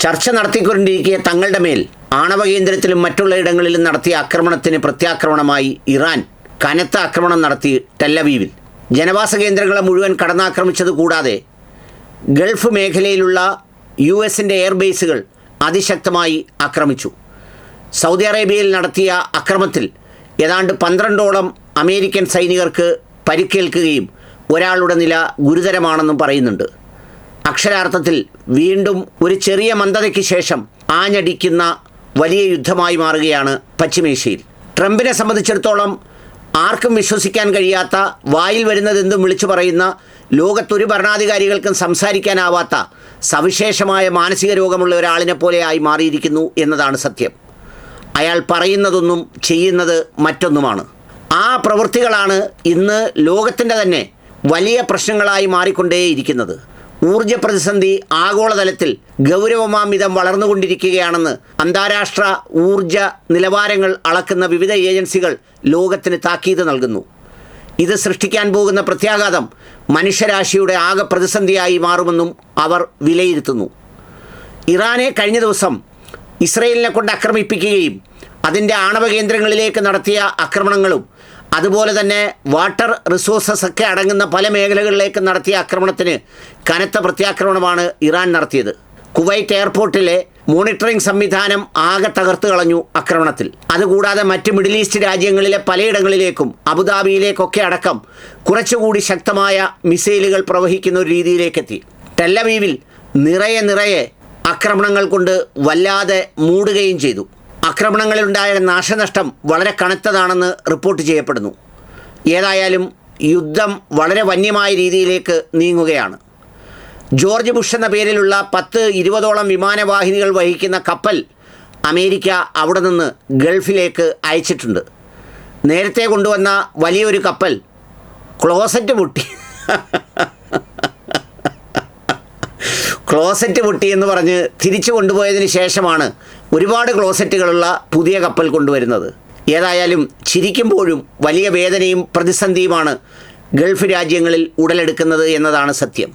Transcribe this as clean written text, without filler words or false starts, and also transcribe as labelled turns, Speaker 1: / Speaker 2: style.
Speaker 1: ചർച്ച നടത്തിക്കൊണ്ടിരിക്കെ തങ്ങളുടെ മേൽ ആണവ കേന്ദ്രത്തിലും മറ്റുള്ള ഇടങ്ങളിലും നടത്തിയ ആക്രമണത്തിന് പ്രത്യാക്രമണമായി ഇറാൻ കനത്ത ആക്രമണം നടത്തി ടെല്ലവീവിൽ. ജനവാസ കേന്ദ്രങ്ങളെ മുഴുവൻ കടന്നാക്രമിച്ചത് കൂടാതെ ഗൾഫ് മേഖലയിലുള്ള US-ൻ്റെ എയർബേസുകൾ അതിശക്തമായി ആക്രമിച്ചു. സൗദി അറേബ്യയിൽ നടത്തിയ അക്രമത്തിൽ ഏതാണ്ട് 12ഓളം അമേരിക്കൻ സൈനികർക്ക് പരിക്കേൽക്കുകയും ഒരാളുടെ നില ഗുരുതരമാണെന്നും പറയുന്നുണ്ട്. അക്ഷരാർത്ഥത്തിൽ വീണ്ടും ഒരു ചെറിയ മന്ദതയ്ക്ക് ശേഷം ആഞ്ഞടിക്കുന്ന വലിയ യുദ്ധമായി മാറുകയാണ് പശ്ചിമേഷ്യയിൽ. ട്രംപിനെ സംബന്ധിച്ചിടത്തോളം ആർക്കും വിശ്വസിക്കാൻ കഴിയാത്ത, വായിൽ വരുന്നതെന്തും വിളിച്ചു പറയുന്ന, ലോകത്തൊരു ഭരണാധികാരികൾക്കും സംസാരിക്കാനാവാത്ത സവിശേഷമായ മാനസിക രോഗമുള്ള ഒരാളിനെ പോലെയായി മാറിയിരിക്കുന്നു എന്നതാണ് സത്യം. അയാൾ പറയുന്നതൊന്നും ചെയ്യുന്നത് മറ്റൊന്നുമാണ്. ആ പ്രവൃത്തികളാണ് ഇന്ന് ലോകത്തിൻ്റെ തന്നെ വലിയ പ്രശ്നങ്ങളായി മാറിക്കൊണ്ടേയിരിക്കുന്നത്. ഊർജ പ്രതിസന്ധി ആഗോളതലത്തിൽ ഗൗരവമാംവിധം വളർന്നുകൊണ്ടിരിക്കുകയാണെന്ന് അന്താരാഷ്ട്ര ഊർജ നിലവാരങ്ങൾ അളക്കുന്ന വിവിധ ഏജൻസികൾ ലോകത്തിന് താക്കീത് നൽകുന്നു. ഇത് സൃഷ്ടിക്കാൻ പോകുന്ന പ്രത്യാഘാതം മനുഷ്യരാശിയുടെ ആകെ പ്രതിസന്ധിയായി മാറുമെന്നും അവർ വിലയിരുത്തുന്നു. ഇറാനെ കഴിഞ്ഞ ദിവസം ഇസ്രയേലിനെ കൊണ്ട് ആക്രമിപ്പിക്കുകയും അതിൻ്റെ ആണവ കേന്ദ്രങ്ങളിലേക്ക് നടത്തിയ ആക്രമണങ്ങളും അതുപോലെ തന്നെ വാട്ടർ റിസോഴ്സസ് ഒക്കെ അടങ്ങുന്ന പല മേഖലകളിലേക്ക് നടത്തിയ ആക്രമണത്തിന് കനത്ത പ്രത്യാക്രമണമാണ് ഇറാൻ നടത്തിയത്. കുവൈറ്റ് എയർപോർട്ടിലെ മോണിറ്ററിംഗ് സംവിധാനം ആകെ തകർത്ത് കളഞ്ഞു ആക്രമണത്തിൽ. അതുകൂടാതെ മറ്റ് മിഡിൽ ഈസ്റ്റ് രാജ്യങ്ങളിലെ പലയിടങ്ങളിലേക്കും അബുദാബിയിലേക്കൊക്കെ അടക്കം കുറച്ചുകൂടി ശക്തമായ മിസൈലുകൾ പ്രവഹിക്കുന്ന ഒരു രീതിയിലേക്കെത്തി. ടെല്ലവീവിൽ നിറയെ ആക്രമണങ്ങൾ കൊണ്ട് വല്ലാതെ മൂടുകയും ചെയ്തു. ആക്രമണങ്ങളിലുണ്ടായ നാശനഷ്ടം വളരെ കനത്തതാണെന്ന് റിപ്പോർട്ട് ചെയ്യപ്പെടുന്നു. ഏതായാലും യുദ്ധം വളരെ വന്യമായ രീതിയിലേക്ക് നീങ്ങുകയാണ്. ജോർജ് ബുഷ് എന്ന പേരിലുള്ള 10-20ഓളം വിമാനവാഹിനികൾ വഹിക്കുന്ന കപ്പൽ അമേരിക്ക അവിടെ നിന്ന് ഗൾഫിലേക്ക് അയച്ചിട്ടുണ്ട്. നേരത്തെ കൊണ്ടുവന്ന വലിയൊരു കപ്പൽ ക്ലോസറ്റ് പൊട്ടി എന്ന് പറഞ്ഞ് തിരിച്ചു കൊണ്ടുപോയതിന് ശേഷമാണ് ഒരുപാട് ക്ലോസറ്റുകളുള്ള പുതിയ കപ്പൽ കൊണ്ടുവരുന്നത്. ഏതായാലും ചിരിക്കുമ്പോഴും വലിയ വേദനയും പ്രതിസന്ധിയുമാണ് ഗൾഫ് രാജ്യങ്ങളിൽ ഉടലെടുക്കുന്നത് എന്നതാണ് സത്യം.